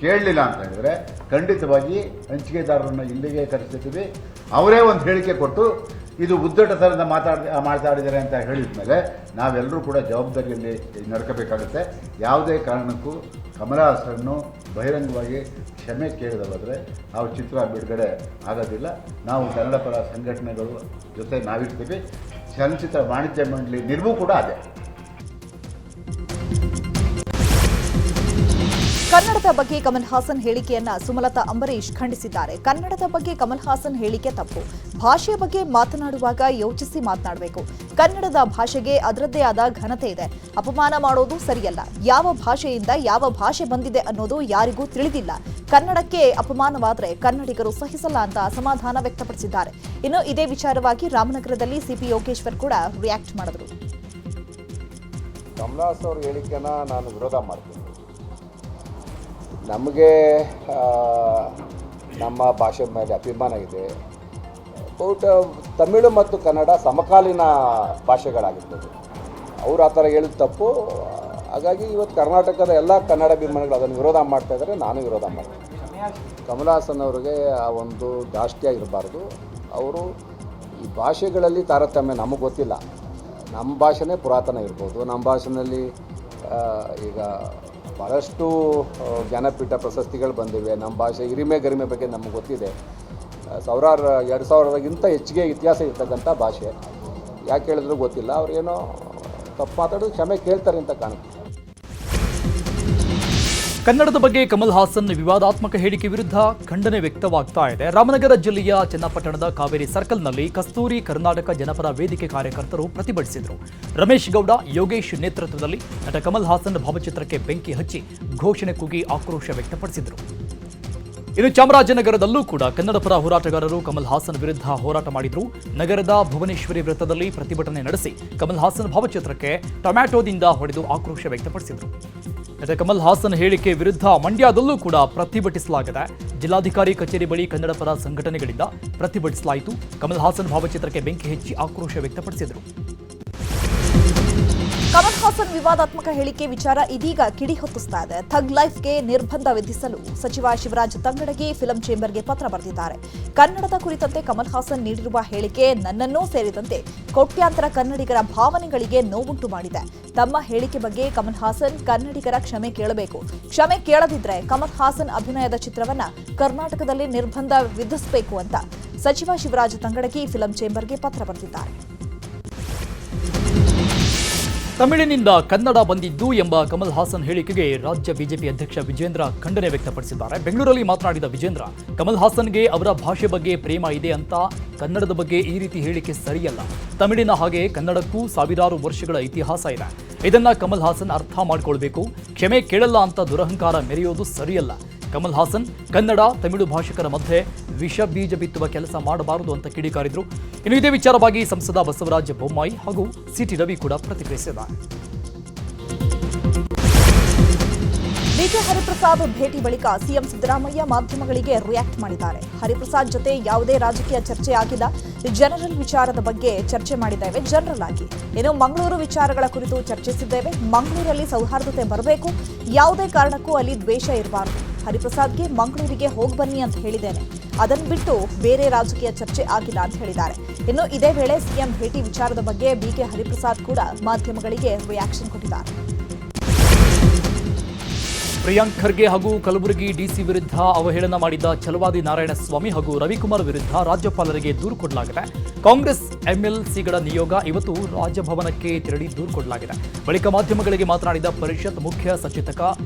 ಕೇಳಲಿಲ್ಲ ಅಂತ ಹೇಳಿದ್ರೆ ಖಂಡಿತವಾಗಿ ಹಂಚಿಕೆದಾರರನ್ನು ಇಲ್ಲಿಗೆ ಕರೆಸಿದ್ದೀವಿ. ಅವರೇ ಒಂದು ಹೇಳಿಕೆ ಕೊಟ್ಟು ಇದು ಉದ್ದಟತನದ ಮಾತಾಡಿದ್ದಾರೆ ಅಂತ ಹೇಳಿದ ಮೇಲೆ ನಾವೆಲ್ಲರೂ ಕೂಡ ಜವಾಬ್ದಾರಿಯಲ್ಲಿ ನಡ್ಕೋಬೇಕಾಗುತ್ತೆ. ಯಾವುದೇ ಕಾರಣಕ್ಕೂ ಕಮಲ್ ಹಾಸನ್ನು ಬಹಿರಂಗವಾಗಿ ಕ್ಷಮೆ ಕೇಳಿದವಾದರೆ ನಾವು ಚಿತ್ರ ಬಿಡುಗಡೆ ಆಗೋದಿಲ್ಲ. ನಾವು ಕನ್ನಡ ಪರ ಸಂಘಟನೆಗಳು ಜೊತೆ ನಾವಿರ್ತೀವಿ. ಚಲನಚಿತ್ರ ವಾಣಿಜ್ಯ ಮಂಡಳಿ ನಿಲುವು ಕೂಡ ಅದೇ. ಕನ್ನಡದ ಬಗ್ಗೆ ಕಮಲ್ ಹಾಸನ್ ಹೇಳಿಕೆಯನ್ನ ಸುಮಲತಾ ಅಂಬರೀಶ್ ಖಂಡಿಸಿದ್ದಾರೆ. ಕನ್ನಡದ ಬಗ್ಗೆ ಕಮಲ್ ಹಾಸನ್ ಹೇಳಿಕೆ ತಪ್ಪು. ಭಾಷೆಯ ಬಗ್ಗೆ ಮಾತನಾಡುವಾಗ ಯೋಚಿಸಿ ಮಾತನಾಡಬೇಕು. ಕನ್ನಡದ ಭಾಷೆಗೆ ಅದರದ್ದೇ ಆದ ಘನತೆ ಇದೆ. ಅಪಮಾನ ಮಾಡೋದು ಸರಿಯಲ್ಲ. ಯಾವ ಭಾಷೆಯಿಂದ ಯಾವ ಭಾಷೆ ಬಂದಿದೆ ಅನ್ನೋದು ಯಾರಿಗೂ ತಿಳಿದಿಲ್ಲ. ಕನ್ನಡಕ್ಕೆ ಅಪಮಾನವಾದರೆ ಕನ್ನಡಿಗರು ಸಹಿಸಲ್ಲ ಅಂತ ಅಸಮಾಧಾನ ವ್ಯಕ್ತಪಡಿಸಿದ್ದಾರೆ. ಇನ್ನು ಇದೇ ವಿಚಾರವಾಗಿ ರಾಮನಗರದಲ್ಲಿ ಸಿಪಿ ಯೋಗೇಶ್ವರ್ ಕೂಡ ರಿಯಾಕ್ಟ್ ಮಾಡಿದರು. ಕಮಲ್ ಹಾಸನ್ ಅವರ ಹೇಳಿಕೆನ ನಾನು ವಿರೋಧ ಮಾಡ್ತೀನಿ. ನಮಗೆ ನಮ್ಮ ಭಾಷೆ ಮೇಲೆ ಅಭಿಮಾನ ಇದೆ. ತಮಿಳು ಮತ್ತು ಕನ್ನಡ ಸಮಕಾಲೀನ ಭಾಷೆಗಳಾಗಿರ್ತದೆ. ಅವರು ಆ ಥರ ಹೇಳಿದ ತಪ್ಪು. ಹಾಗಾಗಿ ಇವತ್ತು ಕರ್ನಾಟಕದ ಎಲ್ಲ ಕನ್ನಡ ಅಭಿಮಾನಿಗಳು ಅದನ್ನು ವಿರೋಧ ಮಾಡ್ತಾ ಇದ್ದಾರೆ, ನಾನು ವಿರೋಧ ಮಾಡ್ತೀನಿ. ಕಮಲ್ ಹಾಸನ್ ಅವರಿಗೆ ಆ ಒಂದು ದಾಷ್ಟ್ಯ ಇರಬಾರ್ದು. ಅವರು ಈ ಭಾಷೆಗಳಲ್ಲಿ ತಾರತಮ್ಯ ನಮಗೆ ಗೊತ್ತಿಲ್ಲ. ನಮ್ಮ ಭಾಷೆನೇ ಪುರಾತನ ಇರ್ಬೋದು. ನಮ್ಮ ಭಾಷೆಯಲ್ಲಿ ಈಗ ಭಾಳಷ್ಟು ಜ್ಞಾನಪೀಠ ಪ್ರಶಸ್ತಿಗಳು ಬಂದಿವೆ. ನಮ್ಮ ಭಾಷೆ ಹಿರಿಮೆ ಗರಿಮೆ ಬಗ್ಗೆ ನಮಗೆ ಗೊತ್ತಿದೆ. 2000ಗಿಂತ ಹೆಚ್ಚಿಗೆ ಇತಿಹಾಸ ಇರ್ತಕ್ಕಂಥ ಭಾಷೆ. ಯಾಕೆ ಹೇಳಿದ್ರು ಗೊತ್ತಿಲ್ಲ. ಅವ್ರೇನೋ ತಪ್ಪು ಮಾತಾಡೋದು ಕ್ಷಮೆ ಕೇಳ್ತಾರೆ ಅಂತ ಕಾಣುತ್ತೆ. ಕನ್ನಡದ ಬಗ್ಗೆ ಕಮಲ್ ಹಾಸನ್ ವಿವಾದಾತ್ಮಕ ಹೇಳಿಕೆ ವಿರುದ್ಧ ಖಂಡನೆ ವ್ಯಕ್ತವಾಗ್ತಾ ಇದೆ. ರಾಮನಗರ ಜಿಲ್ಲೆಯ ಚನ್ನಪಟ್ಟಣದ ಕಾವೇರಿ ಸರ್ಕಲ್ನಲ್ಲಿ ಕಸ್ತೂರಿ ಕರ್ನಾಟಕ ಜನಪರ ವೇದಿಕೆ ಕಾರ್ಯಕರ್ತರು ಪ್ರತಿಭಟಿಸಿದರು. ರಮೇಶ್ ಗೌಡ, ಯೋಗೇಶ್ ನೇತೃತ್ವದಲ್ಲಿ ನಟ ಕಮಲ್ ಹಾಸನ್ ಭಾವಚಿತ್ರಕ್ಕೆ ಬೆಂಕಿ ಹಚ್ಚಿ ಘೋಷಣೆ ಕೂಗಿ ಆಕ್ರೋಶ ವ್ಯಕ್ತಪಡಿಸಿದರು. ಇನ್ನು ಚಾಮರಾಜನಗರದಲ್ಲೂ ಕೂಡ ಕನ್ನಡ ಪರ ಹೋರಾಟಗಾರರು ಕಮಲ್ ಹಾಸನ್ ವಿರುದ್ಧ ಹೋರಾಟ ಮಾಡಿದ್ರು. ನಗರದ ಭುವನೇಶ್ವರಿ ವೃತ್ತದಲ್ಲಿ ಪ್ರತಿಭಟನೆ ನಡೆಸಿ ಕಮಲ್ ಹಾಸನ್ ಭಾವಚಿತ್ರಕ್ಕೆ ಟೊಮ್ಯಾಟೋದಿಂದ ಹೊಡೆದು ಆಕ್ರೋಶ ವ್ಯಕ್ತಪಡಿಸಿದರು. ನಟ ಕಮಲ್ ಹಾಸನ್ ಹೇಳಿಕೆ ವಿರುದ್ಧ ಮಂಡ್ಯದಲ್ಲೂ ಕೂಡ ಪ್ರತಿಭಟಿಸಲಾಗಿದೆ. ಜಿಲ್ಲಾಧಿಕಾರಿ ಕಚೇರಿ ಬಳಿ ಕನ್ನಡ ಪರ ಸಂಘಟನೆಗಳಿಂದ ಪ್ರತಿಭಟಿಸಲಾಯಿತು. ಕಮಲ್ ಹಾಸನ್ ಭಾವಚಿತ್ರಕ್ಕೆ ಬೆಂಕಿ ಹಚ್ಚಿ ಆಕ್ರೋಶ ವ್ಯಕ್ತಪಡಿಸಿದರು. ಕಮಲ್ ಹಾಸನ್ ವಿವಾದಾತ್ಮಕ ಹೇಳಿಕೆ ವಿಚಾರ ಇದೀಗ ಕಿಡಿ ಹೊತ್ತಿಸ್ತಾ ಇದೆ. ಥಗ್ ಲೈಫ್ಗೆ ನಿರ್ಬಂಧ ವಿಧಿಸಲು ಸಚಿವ ಶಿವರಾಜ್ ತಂಗಡಗಿ ಫಿಲಂ ಚೇಂಬರ್ಗೆ ಪತ್ರ ಬರೆದಿದ್ದಾರೆ. ಕನ್ನಡದ ಕುರಿತಂತೆ ಕಮಲ್ ಹಾಸನ್ ನೀಡಿರುವ ಹೇಳಿಕೆ ನನ್ನನ್ನೂ ಸೇರಿದಂತೆ ಕೋಟ್ಯಾಂತರ ಕನ್ನಡಿಗರ ಭಾವನೆಗಳಿಗೆ ನೋವುಂಟು ಮಾಡಿದೆ. ತಮ್ಮ ಹೇಳಿಕೆ ಬಗ್ಗೆ ಕಮಲ್ ಹಾಸನ್ ಕನ್ನಡಿಗರ ಕ್ಷಮೆ ಕೇಳಬೇಕು. ಕ್ಷಮೆ ಕೇಳದಿದ್ರೆ ಕಮಲ್ ಹಾಸನ್ ಅಭಿನಯದ ಚಿತ್ರವನ್ನ ಕರ್ನಾಟಕದಲ್ಲಿ ನಿರ್ಬಂಧ ವಿಧಿಸಬೇಕು ಅಂತ ಸಚಿವ ಶಿವರಾಜ್ ತಂಗಡಗಿ ಫಿಲಂ ಚೇಂಬರ್ಗೆ ಪತ್ರ ಬರೆದಿದ್ದಾರೆ. ತಮಿಳಿನಿಂದ ಕನ್ನಡ ಬಂದಿದ್ದು ಎಂಬ ಕಮಲ್ ಹಾಸನ್ ಹೇಳಿಕೆಗೆ ರಾಜ್ಯ ಬಿಜೆಪಿ ಅಧ್ಯಕ್ಷ ವಿಜೇಂದ್ರ ಖಂಡನೆ ವ್ಯಕ್ತಪಡಿಸಿದ್ದಾರೆ. ಬೆಂಗಳೂರಲ್ಲಿ ಮಾತನಾಡಿದ ವಿಜೇಂದ್ರ, ಕಮಲ್ ಹಾಸನ್ಗೆ ಅವರ ಭಾಷೆ ಬಗ್ಗೆ ಪ್ರೇಮ ಇದೆ ಅಂತ ಕನ್ನಡದ ಬಗ್ಗೆ ಈ ರೀತಿ ಹೇಳಿಕೆ ಸರಿಯಲ್ಲ. ತಮಿಳಿನ ಹಾಗೆ ಕನ್ನಡಕ್ಕೂ ಸಾವಿರಾರು ವರ್ಷಗಳ ಇತಿಹಾಸ ಇದೆ. ಇದನ್ನ ಕಮಲ್ ಹಾಸನ್ ಅರ್ಥ ಮಾಡಿಕೊಳ್ಬೇಕು. ಕ್ಷಮೆ ಕೇಳಲ್ಲ ಅಂತ ದುರಹಂಕಾರ ಮೆರೆಯೋದು ಸರಿಯಲ್ಲ. ಕಮಲ್ ಹಾಸನ್ ಕನ್ನಡ ತಮಿಳು ಭಾಷಿಕರ ಮಧ್ಯೆ ವಿಷ ಬೀಜ ಬಿತ್ತುವ ಕೆಲಸ ಮಾಡಬಾರದು ಅಂತ ಕಿಡಿಕಾರಿದ್ರು. ಇನ್ನು ಇದೇ ವಿಚಾರವಾಗಿ ಸಂಸದ ಬಸವರಾಜ ಬೊಮ್ಮಾಯಿ ಹಾಗೂ ಸಿಟಿ ರವಿ ಕೂಡ ಪ್ರತಿಕ್ರಿಯಿಸಿದ್ದಾರೆ. ಬಿಕೆ ಹರಿಪ್ರಸಾದ್ ಭೇಟಿ ಬಳಿಕ ಸಿಎಂ ಸಿದ್ದರಾಮಯ್ಯ ಮಾಧ್ಯಮಗಳಿಗೆ ರಿಯಾಕ್ಟ್ ಮಾಡಿದ್ದಾರೆ. ಹರಿಪ್ರಸಾದ್ ಜೊತೆ ಯಾವುದೇ ರಾಜಕೀಯ ಚರ್ಚೆ ಆಗಿಲ್ಲ. ಜನರಲ್ ವಿಚಾರದ ಬಗ್ಗೆ ಚರ್ಚೆ ಮಾಡಿದ್ದೇವೆ. ಜನರಲ್ ಆಗಿ ಏನೋ ಮಂಗಳೂರು ವಿಚಾರಗಳ ಕುರಿತು ಚರ್ಚಿಸಿದ್ದೇವೆ. ಮಂಗಳೂರಲ್ಲಿ ಸೌಹಾರ್ದತೆ ಬರಬೇಕು. ಯಾವುದೇ ಕಾರಣಕ್ಕೂ ಅಲ್ಲಿ ದ್ವೇಷ ಇರಬಾರದು. ಹರಿಪ್ರಸಾದ್ಗೆ ಮಂಗಳೂರಿಗೆ ಹೋಗಿ ಬನ್ನಿ ಅಂತ ಹೇಳಿದ್ದೇನೆ. ಅದನ್ನು ಬಿಟ್ಟು ಬೇರೆ ರಾಜಕೀಯ ಚರ್ಚೆ ಆಗಿಲ್ಲ ಅಂತ ಹೇಳಿದ್ದಾರೆ. ಇನ್ನು ಇದೇ ವೇಳೆ ಸಿಎಂ ಭೇಟಿ ವಿಚಾರದ ಬಗ್ಗೆ ಬಿಕೆ ಹರಿಪ್ರಸಾದ್ ಕೂಡ ಮಾಧ್ಯಮಗಳಿಗೆ ರಿಯಾಕ್ಷನ್ ಕೊಟ್ಟಿದ್ದಾರೆ. ಪ್ರಿಯಾಂಕ್ ಖರ್ಗೆ ಹಾಗೂ ಕಲಬುರಗಿ ಡಿಸಿ ವಿರುದ್ಧ ಅವಹೇಳನ ಮಾಡಿದ್ದ ಛಲವಾದಿ ನಾರಾಯಣಸ್ವಾಮಿ ಹಾಗೂ ರವಿಕುಮಾರ್ ವಿರುದ್ಧ ರಾಜ್ಯಪಾಲರಿಗೆ ದೂರು ಕೊಡಲಾಗಿದೆ. ಕಾಂಗ್ರೆಸ್ ಎಂಎಲ್ಸಿಗಳ ನಿಯೋಗ ಇವತ್ತು ರಾಜಭವನಕ್ಕೆ ತೆರಳಿ ದೂರು ಕೊಡಲಾಗಿದೆ. ಬಳಿಕ ಮಾಧ್ಯಮಗಳಿಗೆ ಮಾತನಾಡಿದ ಪರಿಷತ್ ಮುಖ್ಯ ಸಚೇತಕ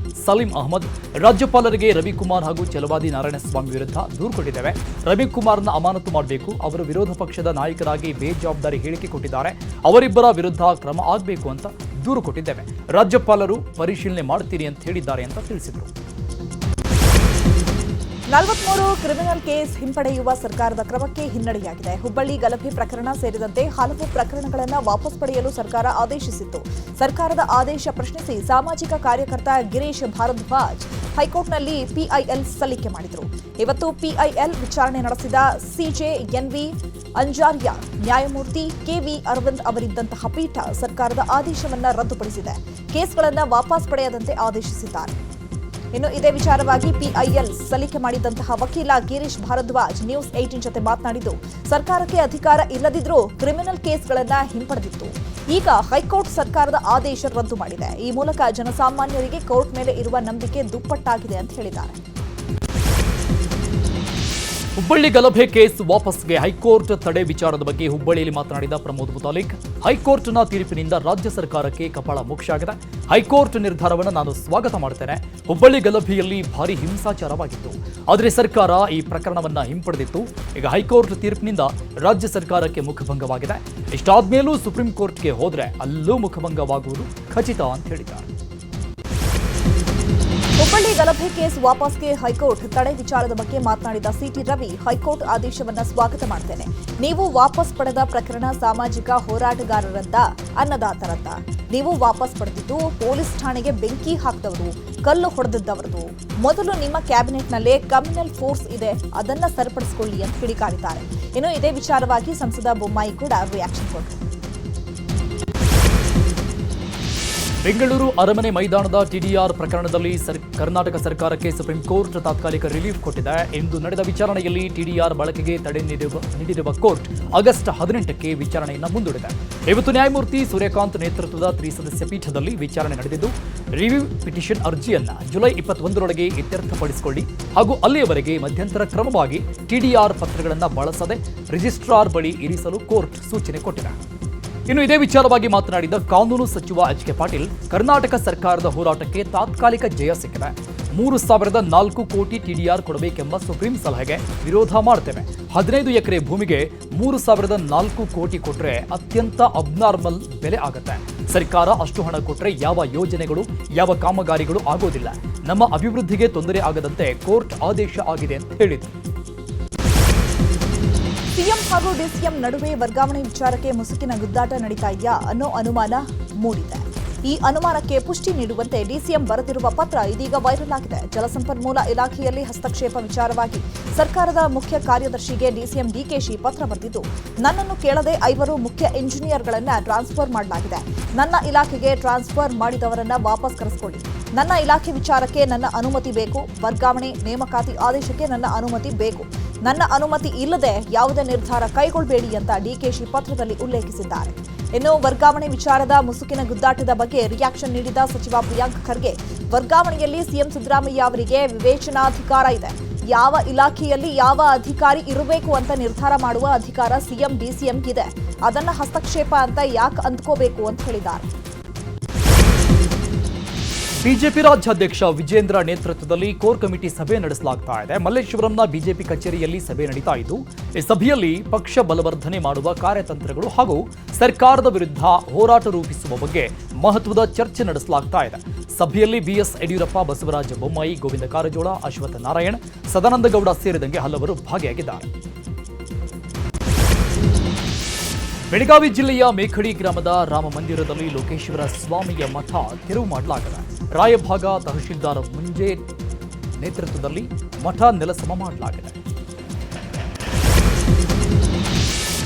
ಸಲೀಂ ಅಹಮದ್, ರಾಜ್ಯಪಾಲರಿಗೆ ರವಿಕುಮಾರ್ ಹಾಗೂ ಛಲವಾದಿ ನಾರಾಯಣಸ್ವಾಮಿ ವಿರುದ್ಧ ದೂರು ಕೊಟ್ಟಿದ್ದೇವೆ. ರವಿಕುಮಾರ್ನ ಅಮಾನತು ಮಾಡಬೇಕು. ಅವರು ವಿರೋಧ ಪಕ್ಷದ ನಾಯಕರಾಗಿ ಬೇಜವಾಬ್ದಾರಿ ಹೇಳಿಕೆ ಕೊಟ್ಟಿದ್ದಾರೆ. ಅವರಿಬ್ಬರ ವಿರುದ್ಧ ಕ್ರಮ ಆಗಬೇಕು ಅಂತ ದೂರು ಕೊಟ್ಟಿದ್ದೇವೆ. ರಾಜ್ಯಪಾಲರು ಪರಿಶೀಲನೆ ಮಾಡ್ತೀರಿ ಅಂತ ಹೇಳಿದ್ದಾರೆ ಅಂತ ತಿಳಿಸಿದರು. 43 ಕ್ರಿಮಿನಲ್ ಕೇಸ್ ಹಿಂಪಡೆಯುವ ಸರ್ಕಾರದ ಕ್ರಮಕ್ಕೆ ಹಿನ್ನಡೆಯಾಗಿದೆ. ಹುಬ್ಬಳ್ಳಿ ಗಲಭೆ ಪ್ರಕರಣ ಸೇರಿದಂತೆ ಹಲವು ಪ್ರಕರಣಗಳನ್ನು ವಾಪಸ್ ಪಡೆಯಲು ಸರ್ಕಾರ ಆದೇಶಿಸಿತ್ತು. ಸರ್ಕಾರದ ಆದೇಶ ಪ್ರಶ್ನಿಸಿ ಸಾಮಾಜಿಕ ಕಾರ್ಯಕರ್ತ ಗಿರೀಶ್ ಭಾರದ್ವಾಜ್ ಹೈಕೋರ್ಟ್ನಲ್ಲಿ ಪಿಐಎಲ್ ಸಲ್ಲಿಕೆ ಮಾಡಿದರು. ಇವತ್ತು ಪಿಐಎಲ್ ವಿಚಾರಣೆ ನಡೆಸಿದ ಸಿಜೆ ಎನ್ವಿ ಅಂಜಾರ್ಯ ನ್ಯಾಯಮೂರ್ತಿ ಕೆವಿ ಅರವಿಂದ್ ಅವರಿದ್ದಂತಹ ಪೀಠ ಸರ್ಕಾರದ ಆದೇಶವನ್ನು ರದ್ದುಪಡಿಸಿದೆ. ಕೇಸ್ಗಳನ್ನು ವಾಪಸ್ ಪಡೆಯದಂತೆ ಆದೇಶಿಸಿದ್ದಾರೆ. ಇನ್ನು ಇದೇ ವಿಚಾರವಾಗಿ ಪಿಐಎಲ್ ಸಲ್ಲಿಕೆ ಮಾಡಿದಂತಹ ವಕೀಲ ಗಿರೀಶ್ ಭಾರದ್ವಾಜ್ ನ್ಯೂಸ್ 18 ಜೊತೆ ಮಾತನಾಡಿದ್ದು, ಸರ್ಕಾರಕ್ಕೆ ಅಧಿಕಾರ ಇಲ್ಲದಿದ್ರೂ ಕ್ರಿಮಿನಲ್ ಕೇಸ್ಗಳನ್ನು ಹಿಂಪಡೆದಿತ್ತು. ಈಗ ಹೈಕೋರ್ಟ್ ಸರ್ಕಾರದ ಆದೇಶ ರದ್ದು ಮಾಡಿದೆ. ಈ ಮೂಲಕ ಜನಸಾಮಾನ್ಯರಿಗೆ ಕೋರ್ಟ್ ಮೇಲೆ ಇರುವ ನಂಬಿಕೆ ದುಪ್ಪಟ್ಟಾಗಿದೆ ಅಂತ ಹೇಳಿದ್ದಾರೆ. ಹುಬ್ಬಳ್ಳಿ ಗಲಭೆ ಕೇಸ್ ವಾಪಸ್ಗೆ ಹೈಕೋರ್ಟ್ ತಡೆ ವಿಚಾರದ ಬಗ್ಗೆ ಹುಬ್ಬಳ್ಳಿಯಲ್ಲಿ ಮಾತನಾಡಿದ ಪ್ರಮೋದ್ ಮುತಾಲಿಕ್, ಹೈಕೋರ್ಟ್ನ ತೀರ್ಪಿನಿಂದ ರಾಜ್ಯ ಸರ್ಕಾರಕ್ಕೆ ಕಪಾಳ ಮೋಕ್ಷ ಆಗಿದೆ. ಹೈಕೋರ್ಟ್ ನಿರ್ಧಾರವನ್ನು ನಾನು ಸ್ವಾಗತ ಮಾಡುತ್ತೇನೆ. ಹುಬ್ಬಳ್ಳಿ ಗಲಭೆಯಲ್ಲಿ ಭಾರಿ ಹಿಂಸಾಚಾರವಾಗಿತ್ತು, ಆದರೆ ಸರ್ಕಾರ ಈ ಪ್ರಕರಣವನ್ನು ಹಿಂಪಡೆದಿತ್ತು. ಈಗ ಹೈಕೋರ್ಟ್ ತೀರ್ಪಿನಿಂದ ರಾಜ್ಯ ಸರ್ಕಾರಕ್ಕೆ ಮುಖಭಂಗವಾಗಿದೆ. ಇಷ್ಟಾದ್ಮೇಲೂ ಸುಪ್ರೀಂ ಕೋರ್ಟ್ಗೆ ಹೋದ್ರೆ ಅಲ್ಲೂ ಮುಖಭಂಗವಾಗುವುದು ಖಚಿತ ಅಂತ ಹೇಳಿದ್ದಾರೆ. ಹುಬ್ಬಳ್ಳಿ ಗಲಭೆ ಕೇಸ್ ವಾಪಸ್ಗೆ ಹೈಕೋರ್ಟ್ ತಡೆ ವಿಚಾರದ ಬಗ್ಗೆ ಮಾತನಾಡಿದ ಸಿಟಿ ರವಿ, ಹೈಕೋರ್ಟ್ ಆದೇಶವನ್ನು ಸ್ವಾಗತ ಮಾಡ್ತೇನೆ. ನೀವು ವಾಪಸ್ ಪಡೆದ ಪ್ರಕರಣ ಸಾಮಾಜಿಕ ಹೋರಾಟಗಾರರಂತ, ಅನ್ನದಾತರಂತ. ನೀವು ವಾಪಸ್ ಪಡೆದಿದ್ದು ಪೊಲೀಸ್ ಠಾಣೆಗೆ ಬೆಂಕಿ ಹಾಕಿದವರು, ಕಲ್ಲು ಹೊಡೆದಿದ್ದವರದು. ಮೊದಲು ನಿಮ್ಮ ಕ್ಯಾಬಿನೆಟ್ನಲ್ಲೇ ಕಮ್ಯುನಲ್ ಫೋರ್ಸ್ ಇದೆ, ಅದನ್ನ ಸರಿಪಡಿಸಿಕೊಳ್ಳಿ ಅಂತ ಕಿಡಿಕಾರಿದ್ದಾರೆ. ಇನ್ನು ಇದೇ ವಿಚಾರವಾಗಿ ಸಂಸದ ಬೊಮ್ಮಾಯಿ ಕೂಡ ರಿಯಾಕ್ಷನ್ ಕೊಟ್ಟರು. ಬೆಂಗಳೂರು ಅರಮನೆ ಮೈದಾನದ ಟಿಡಿಆರ್ ಪ್ರಕರಣದಲ್ಲಿ ಕರ್ನಾಟಕ ಸರ್ಕಾರಕ್ಕೆ ಸುಪ್ರೀಂ ಕೋರ್ಟ್ ತಾತ್ಕಾಲಿಕ ರಿಲೀಫ್ ಕೊಟ್ಟಿದೆ. ಇಂದು ನಡೆದ ವಿಚಾರಣೆಯಲ್ಲಿ ಟಿಡಿಆರ್ ಬಳಕೆಗೆ ತಡೆ ನೀಡಿರುವ ಕೋರ್ಟ್ ಆಗಸ್ಟ್ 18ಕ್ಕೆ ವಿಚಾರಣೆಯನ್ನು ಮುಂದೂಡಿದೆ. ಇವತ್ತು ನ್ಯಾಯಮೂರ್ತಿ ಸೂರ್ಯಕಾಂತ್ ನೇತೃತ್ವದ ತ್ರಿಸದಸ್ಯ ಪೀಠದಲ್ಲಿ ವಿಚಾರಣೆ ನಡೆದಿದ್ದು, ರಿವ್ಯೂ ಪಿಟಿಷನ್ ಅರ್ಜಿಯನ್ನು ಜುಲೈ 21ರೊಳಗೆ ಇತ್ಯರ್ಥಪಡಿಸಿಕೊಳ್ಳಿ ಹಾಗೂ ಅಲ್ಲಿಯವರೆಗೆ ಮಧ್ಯಂತರ ಕ್ರಮವಾಗಿ ಟಿಡಿಆರ್ ಪತ್ರಗಳನ್ನು ಬಳಸದೆ ರಿಜಿಸ್ಟ್ರಾರ್ ಬಳಿ ಇರಿಸಲು ಕೋರ್ಟ್ ಸೂಚನೆ ಕೊಟ್ಟಿದೆ. ಇನ್ನು ಇದೇ ವಿಚಾರವಾಗಿ ಮಾತನಾಡಿದ ಕಾನೂನು ಸಚಿವ ಎಚ್.ಕೆ. ಪಾಟೀಲ್, ಕರ್ನಾಟಕ ಸರ್ಕಾರದ ಹೋರಾಟಕ್ಕೆ ತಾತ್ಕಾಲಿಕ ಜಯ ಸಿಕ್ಕಿದೆ. 3,004 ಕೋಟಿ ಟಿಡಿಆರ್ ಕೊಡಬೇಕೆಂಬ ಸುಪ್ರೀಂ ಸಲಹೆಗೆ ವಿರೋಧ ಮಾಡ್ತೇವೆ. 15 ಎಕರೆ ಭೂಮಿಗೆ 3,004 ಕೋಟಿ ಕೊಟ್ಟರೆ ಅತ್ಯಂತ ಅಬ್ನಾರ್ಮಲ್ ಬೆಲೆ ಆಗುತ್ತೆ. ಸರ್ಕಾರ ಅಷ್ಟು ಹಣ ಕೊಟ್ಟರೆ ಯಾವ ಯೋಜನೆಗಳು, ಯಾವ ಕಾಮಗಾರಿಗಳು ಆಗೋದಿಲ್ಲ. ನಮ್ಮ ಅಭಿವೃದ್ಧಿಗೆ ತೊಂದರೆ ಆಗದಂತೆ ಕೋರ್ಟ್ ಆದೇಶ ಆಗಿದೆ ಅಂತ ಹೇಳಿದರು. ಸಿಎಂ ಹಾಗೂ ಡಿಸಿಎಂ ನಡುವೆ ವರ್ಗಾವಣೆ ವಿಚಾರಕ್ಕೆ ಮುಸುಕಿನ ಗುದ್ದಾಟ ನಡೀತಾ ಇದೆಯಾ ಅನ್ನೋ ಅನುಮಾನ ಮೂಡಿದೆ. ಈ ಅನುಮಾನಕ್ಕೆ ಪುಷ್ಟಿ ನೀಡುವಂತೆ ಡಿಸಿಎಂ ಬರೆದಿರುವ ಪತ್ರ ಇದೀಗ ವೈರಲ್ ಆಗಿದೆ. ಜಲಸಂಪನ್ಮೂಲ ಇಲಾಖೆಯಲ್ಲಿ ಹಸ್ತಕ್ಷೇಪ ವಿಚಾರವಾಗಿ ಸರ್ಕಾರದ ಮುಖ್ಯ ಕಾರ್ಯದರ್ಶಿಗೆ ಡಿಸಿಎಂ ಡಿಕೆಶಿ ಪತ್ರ ಬರೆದಿದ್ದು, ನನ್ನನ್ನು ಕೇಳದೆ 5 ಮುಖ್ಯ ಇಂಜಿನಿಯರ್ಗಳನ್ನ ಟ್ರಾನ್ಸ್ಫರ್ ಮಾಡಲಾಗಿದೆ. ನನ್ನ ಇಲಾಖೆಗೆ ಟ್ರಾನ್ಸ್ಫರ್ ಮಾಡಿದವರನ್ನ ವಾಪಸ್ ಕರೆಸಿಕೊಳ್ಳಿ. ನನ್ನ ಇಲಾಖೆ ವಿಚಾರಕ್ಕೆ ನನ್ನ ಅನುಮತಿ ಬೇಕು. ವರ್ಗಾವಣೆ ನೇಮಕಾತಿ ಆದೇಶಕ್ಕೆ ನನ್ನ ಅನುಮತಿ ಬೇಕು. ನನ್ನ ಅನುಮತಿ ಇಲ್ಲದೆ ಯಾವುದೇ ನಿರ್ಧಾರ ಕೈಗೊಳ್ಳಬೇಡಿ ಅಂತ ಡಿಕೆಶಿ ಪತ್ರದಲ್ಲಿ ಉಲ್ಲೇಖಿಸಿದ್ದಾರೆ. ಇನ್ನು ವರ್ಗಾವಣೆ ವಿಚಾರದ ಮುಸುಕಿನ ಗುದ್ದಾಟದ ಬಗ್ಗೆ ರಿಯಾಕ್ಷನ್ ನೀಡಿದ ಸಚಿವ ಪ್ರಿಯಾಂಕ್ ಖರ್ಗೆ, ವರ್ಗಾವಣೆಯಲ್ಲಿ ಸಿಎಂ ಸಿದ್ದರಾಮಯ್ಯ ಅವರಿಗೆ ವಿವೇಚನಾಧಿಕಾರ ಇದೆ. ಯಾವ ಇಲಾಖೆಯಲ್ಲಿ ಯಾವ ಅಧಿಕಾರಿ ಇರಬೇಕು ಅಂತ ನಿರ್ಧಾರ ಮಾಡುವ ಅಧಿಕಾರ ಸಿಎಂ ಡಿಸಿಎಂಗಿದೆ. ಅದನ್ನ ಹಸ್ತಕ್ಷೇಪ ಅಂತ ಯಾಕೆ ಅಂದ್ಕೋಬೇಕು ಅಂತ ಹೇಳಿದ್ದಾರೆ. ಬಿಜೆಪಿ ರಾಜ್ಯಾಧ್ಯಕ್ಷ ವಿಜೇಂದ್ರ ನೇತೃತ್ವದಲ್ಲಿ ಕೋರ್ ಕಮಿಟಿ ಸಭೆ ನಡೆಸಲಾಗ್ತಾ ಇದೆ. ಮಲ್ಲೇಶ್ವರಂನ ಬಿಜೆಪಿ ಕಚೇರಿಯಲ್ಲಿ ಸಭೆ ನಡೀತಾ ಇದ್ದು, ಈ ಸಭೆಯಲ್ಲಿ ಪಕ್ಷ ಬಲವರ್ಧನೆ ಮಾಡುವ ಕಾರ್ಯತಂತ್ರಗಳು ಹಾಗೂ ಸರ್ಕಾರದ ವಿರುದ್ಧ ಹೋರಾಟ ರೂಪಿಸುವ ಬಗ್ಗೆ ಮಹತ್ವದ ಚರ್ಚೆ ನಡೆಸಲಾಗ್ತಾ ಇದೆ. ಸಭೆಯಲ್ಲಿ ಬಿಎಸ್ ಯಡಿಯೂರಪ್ಪ, ಬಸವರಾಜ ಬೊಮ್ಮಾಯಿ, ಗೋವಿಂದ ಕಾರಜೋಳ, ಅಶ್ವತ್ಥ ನಾರಾಯಣ್, ಸದಾನಂದಗೌಡ ಸೇರಿದಂತೆ ಹಲವರು ಭಾಗಿಯಾಗಿದ್ದಾರೆ. ಬೆಳಗಾವಿ ಜಿಲ್ಲೆಯ ಮೇಖಡಿ ಗ್ರಾಮದ ರಾಮ ಮಂದಿರದಲ್ಲಿ ಲೋಕೇಶ್ವರ ಸ್ವಾಮಿಯ ಮಠ ತೆರವು ಮಾಡಲಾಗಿದೆ. ರಾಯಭಾಗ ತಹಶೀಲ್ದಾರ್ ಮುಂಜೆ ನೇತೃತ್ವದಲ್ಲಿ ಮಠ ನೆಲಸಮ ಮಾಡಲಾಗಿದೆ.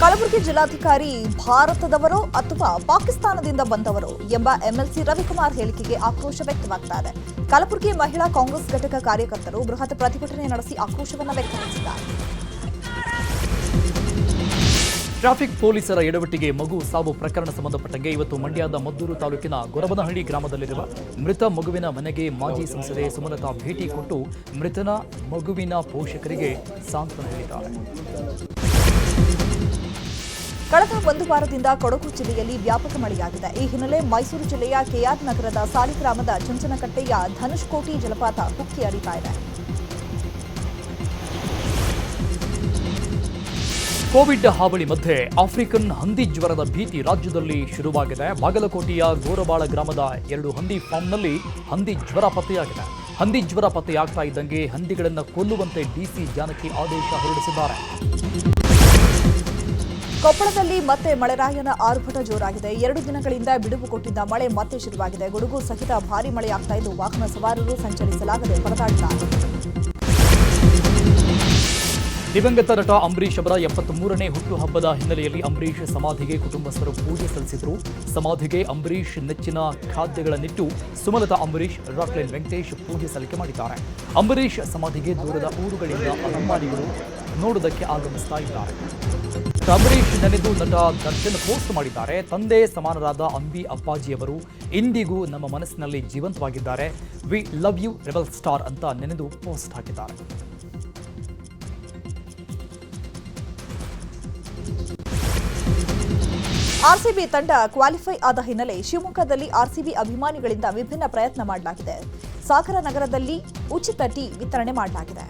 ಕಲಬುರಗಿ ಜಿಲ್ಲಾಧಿಕಾರಿ ಭಾರತದವರೋ ಅಥವಾ ಪಾಕಿಸ್ತಾನದಿಂದ ಬಂದವರೋ ಎಂಬ ಎಂಎಲ್ಸಿ ರವಿಕುಮಾರ್ ಹೇಳಿಕೆಗೆ ಆಕ್ರೋಶ ವ್ಯಕ್ತವಾಗ್ತಾ ಇದೆ. ಕಲಬುರಗಿ ಮಹಿಳಾ ಕಾಂಗ್ರೆಸ್ ಘಟಕ ಕಾರ್ಯಕರ್ತರು ಬೃಹತ್ ಪ್ರತಿಭಟನೆ ನಡೆಸಿ ಆಕ್ರೋಶವನ್ನು ವ್ಯಕ್ತಪಡಿಸಿದ್ದಾರೆ. ಟ್ರಾಫಿಕ್ ಪೊಲೀಸರ ಎಡವಟ್ಟಿಗೆ ಮಗು ಸಾವು ಪ್ರಕರಣ ಸಂಬಂಧಪಟ್ಟಂಗೆ ಇವತ್ತು ಮಂಡ್ಯದ ಮದ್ದೂರು ತಾಲೂಕಿನ ಗೊರಬನಹಳ್ಳಿ ಗ್ರಾಮದಲ್ಲಿರುವ ಮೃತ ಮಗುವಿನ ಮನೆಗೆ ಮಾಜಿ ಸಂಸದೆ ಸುಮಲತಾ ಭೇಟಿ ಕೊಟ್ಟು ಮೃತನ ಮಗುವಿನ ಪೋಷಕರಿಗೆ ಸಾಂತ್ವನ ಹೇಳಿದ್ದಾರೆ. ಕಳೆದ 1 ವಾರದಿಂದ ಕೊಡಗು ಜಿಲ್ಲೆಯಲ್ಲಿ ವ್ಯಾಪಕ ಮಳೆಯಾಗಿದೆ. ಈ ಹಿನ್ನೆಲೆ ಮೈಸೂರು ಜಿಲ್ಲೆಯ ಕೆಆರ್ ನಗರದ ಸಾಲಿಗ್ರಾಮದ ಚುಂಚನಕಟ್ಟೆಯ ಧನುಷ್ಕೋಟಿ ಜಲಪಾತ ಉಕ್ಕಿ ಹರಿತಾ ಇದೆ. ಕೋವಿಡ್ ಹಾವಳಿ ಮಧ್ಯೆ ಆಫ್ರಿಕನ್ ಹಂದಿ ಜ್ವರದ ಭೀತಿ ರಾಜ್ಯದಲ್ಲಿ ಶುರುವಾಗಿದೆ. ಬಾಗಲಕೋಟೆಯ ಗೋರಬಾಳ ಗ್ರಾಮದ 2 ಹಂದಿ ಫಾರ್ಮ್ನಲ್ಲಿ ಹಂದಿ ಜ್ವರ ಪತ್ತೆಯಾಗಿದೆ. ಹಂದಿ ಜ್ವರ ಪತ್ತೆಯಾಗ್ತಾ ಇದ್ದಂಗೆ ಹಂದಿಗಳನ್ನು ಕೊಲ್ಲುವಂತೆ ಡಿಸಿ ಜಾನಕಿ ಆದೇಶ ಹೊರಡಿಸಿದ್ದಾರೆ. ಕೊಪ್ಪಳದಲ್ಲಿ ಮತ್ತೆ ಮಳೆರಾಯನ ಆರ್ಭಟ ಜೋರಾಗಿದೆ. 2 ದಿನಗಳಿಂದ ಬಿಡುವು ಕೊಟ್ಟಿದ್ದ ಮಳೆ ಮತ್ತೆ ಶುರುವಾಗಿದೆ. ಗುಡುಗು ಸಹಿತ ಭಾರೀ ಮಳೆಯಾಗ್ತಾ ಇದ್ದು ವಾಹನ ಸವಾರರು ಸಂಚರಿಸಲಾಗದೆ ಪರದಾಡಿದ್ದಾರೆ. ದಿವಂಗತ ನಟ ಅಂಬರೀಷ್ ಅವರ 73ನೇ ಹುಟ್ಟುಹಬ್ಬದ ಹಿನ್ನೆಲೆಯಲ್ಲಿ ಅಂಬರೀಷ್ ಸಮಾಧಿಗೆ ಕುಟುಂಬಸ್ಥರು ಪೂಜೆ ಸಲ್ಲಿಸಿದರು. ಸಮಾಧಿಗೆ ಅಂಬರೀಷ್ ನೆಚ್ಚಿನ ಖಾದ್ಯಗಳನ್ನಿಟ್ಟು ಸುಮಲತಾ ಅಂಬರೀಷ್, ರಾಕ್ಲೈನ್ ವೆಂಕಟೇಶ್ ಪೂಜೆ ಸಲ್ಲಿಕೆ ಮಾಡಿದ್ದಾರೆ. ಅಂಬರೀಷ್ ಸಮಾಧಿಗೆ ದೂರದ ಊರುಗಳಿಂದ ಅಭಿಮಾನಿಗಳು ನೋಡುವುದಕ್ಕೆ ಆಗಮಿಸ್ತಾ ಇದ್ದಾರೆ. ಅಂಬರೀಷ್ ನೆನೆದು ನಟ ದರ್ಶನ್ ಪೋಸ್ಟ್ ಮಾಡಿದ್ದಾರೆ. ತಂದೆ ಸಮಾನರಾದ ಅಂಬಿ ಅಪ್ಪಾಜಿಯವರು ಇಂದಿಗೂ ನಮ್ಮ ಮನಸ್ಸಿನಲ್ಲಿ ಜೀವಂತವಾಗಿದ್ದಾರೆ. We love you rebel star ಅಂತ ನೆನೆದು ಪೋಸ್ಟ್ ಹಾಕಿದ್ದಾರೆ. ಆರ್ಸಿಬಿ ತಂಡ ಕ್ವಾಲಿಫೈ ಆದ ಹಿನ್ನೆಲೆ ಶಿವಮೊಗ್ಗದಲ್ಲಿ ಆರ್ಸಿಬಿ ಅಭಿಮಾನಿಗಳಿಂದ ವಿಭಿನ್ನ ಪ್ರಯತ್ನ ಮಾಡಲಾಗಿದೆ. ಸಾಗರ ನಗರದಲ್ಲಿ ಉಚಿತ ಟೀ ವಿತರಣೆ ಮಾಡಲಾಗಿದೆ.